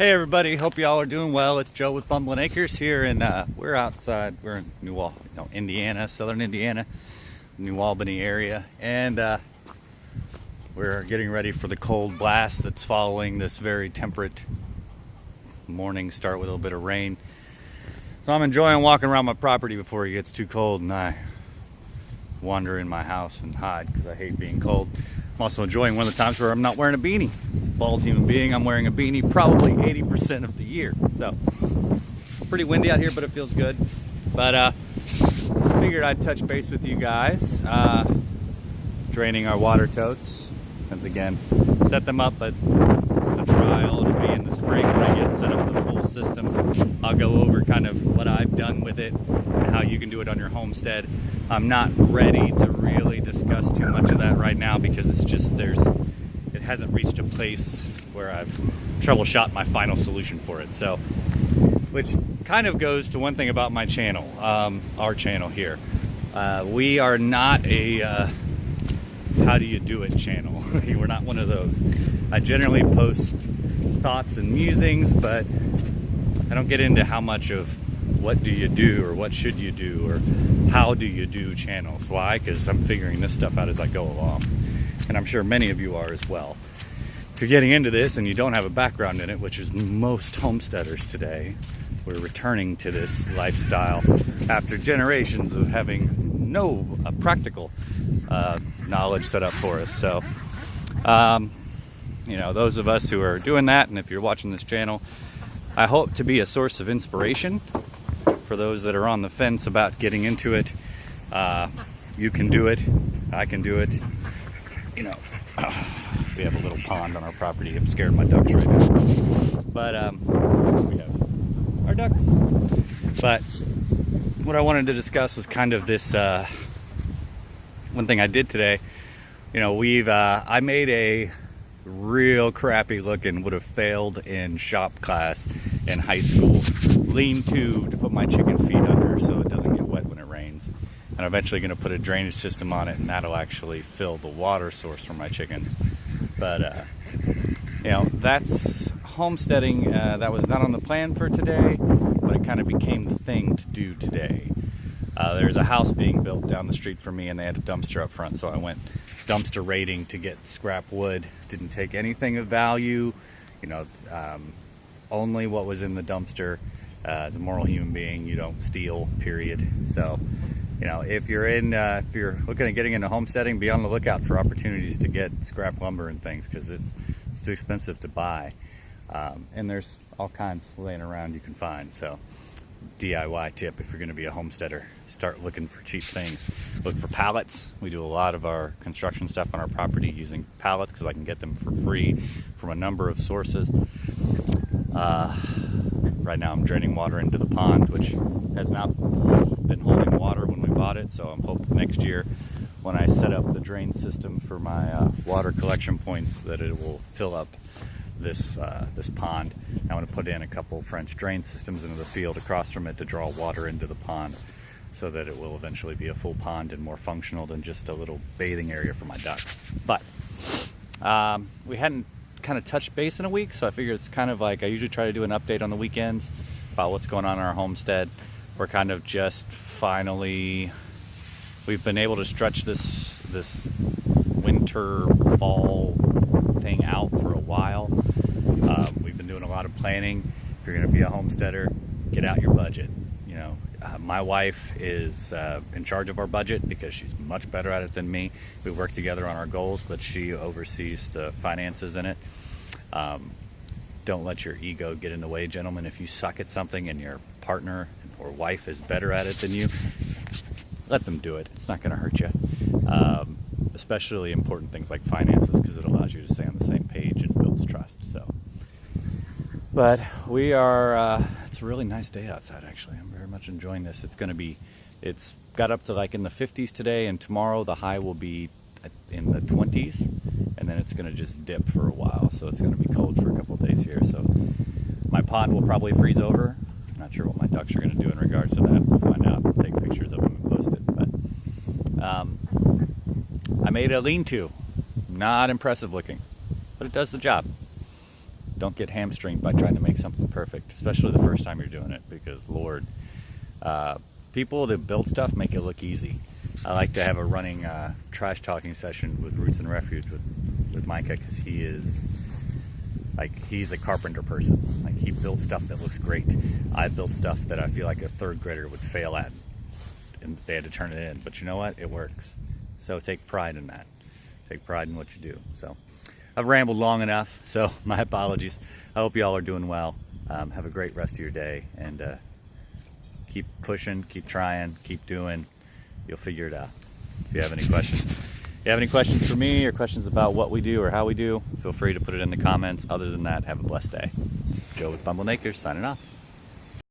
Hey everybody, hope y'all are doing well. It's Joe with Bumbling Acres here, and we're outside. We're in Indiana, southern Indiana, New Albany area, and we're getting ready for the cold blast that's following this very temperate morning start with a little bit of rain. So I'm enjoying walking around my property before it gets too cold and I wander in my house and hide because I hate being cold. I'm also enjoying one of the times where I'm not wearing a beanie. Bald human being, I'm wearing a beanie probably 80% of the year. So pretty windy out here, but it feels good. But figured I'd touch base with you guys. Draining our water totes. Once again, set them up, but it's a trial. It'll be in the spring when I get set up the full system. I'll go over kind of what I've done with it and how you can do it on your homestead. I'm not ready to really discuss too much of that right now because it's just it hasn't reached a place where I've troubleshot my final solution for it. So, which kind of goes to one thing about my channel, our channel here. We are not a how do you do it channel. We're not one of those. I generally post thoughts and musings, but I don't get into how much of what do you do or what should you do or how do you do channels. Why? Because I'm figuring this stuff out as I go along. And I'm sure many of you are as well. If you're getting into this and you don't have a background in it, which is most homesteaders today, we're returning to this lifestyle after generations of having no practical knowledge set up for us. So, those of us who are doing that, and if you're watching this channel, I hope to be a source of inspiration for those that are on the fence about getting into it. You can do it. I can do it. We have a little pond on our property. I'm scared of my ducks right now. But we have our ducks. But what I wanted to discuss was kind of this one thing I did today. I made a real crappy looking, would have failed in shop class in high school, lean-to put my chicken feet under so it doesn't get wet when it rains. And I'm eventually going to put a drainage system on it, and that'll actually fill the water source for my chickens. But that's homesteading. That was not on the plan for today, but it kind of became the thing to do today. There's a house being built down the street from me, and they had a dumpster up front, so I went dumpster raiding to get scrap wood. Didn't take anything of value, only what was in the dumpster. As a moral human being, you don't steal, period. So, if you're looking at getting into homesteading, be on the lookout for opportunities to get scrap lumber and things, because it's too expensive to buy. And there's all kinds laying around you can find. So, DIY tip if you're going to be a homesteader, start looking for cheap things. Look for pallets. We do a lot of our construction stuff on our property using pallets because I can get them for free from a number of sources. Right now I'm draining water into the pond, which has not been holding water when we bought it, so I'm hoping next year when I set up the drain system for my water collection points that it will fill up this pond. I want to put in a couple French drain systems into the field across from it to draw water into the pond so that it will eventually be a full pond and more functional than just a little bathing area for my ducks. But we hadn't kind of touched base in a week, so I figured it's kind of like I usually try to do an update on the weekends about what's going on in our homestead. We're kind of just finally, we've been able to stretch this winter fall thing out for a while. We've been doing a lot of planning. If you're going to be a homesteader, get out your budget. My wife is in charge of our budget because she's much better at it than me. We work together on our goals, but she oversees the finances in it. Don't let your ego get in the way, gentlemen. If you suck at something and your partner or wife is better at it than you, let them do it. It's not going to hurt you. Especially important things like finances, because it allows you to stay on the same page and builds trust. So, but we are, it's a really nice day outside, actually. I'm very much enjoying this. It's got up to like in the 50s today, and tomorrow the high will be in the 20s, and then it's going to just dip for a while. So it's going to be cold for a couple of days here. So my pond will probably freeze over. I'm not sure what my ducks are going to do in regards to that. We'll find out. I'll take pictures of them and post it. But I made a lean-to. Not impressive looking, but it does the job. don't get hamstringed by trying to make something perfect, especially the first time you're doing it, because Lord, people that build stuff make it look easy. I like to have a running trash talking session with Roots and Refuge with Micah, because he's a carpenter person. Like, he builds stuff that looks great. I built stuff that I feel like a third grader would fail at, and they had to turn it in. But you know what? It works. So take pride in that. Take pride in what you do. So I've rambled long enough, so my apologies. I hope you all are doing well. Have a great rest of your day, and keep pushing, keep trying, keep doing. You'll figure it out. If you have any questions, for me, or questions about what we do or how we do, feel free to put it in the comments. Other than that, have a blessed day. Joe with Bumbling Acres, signing off.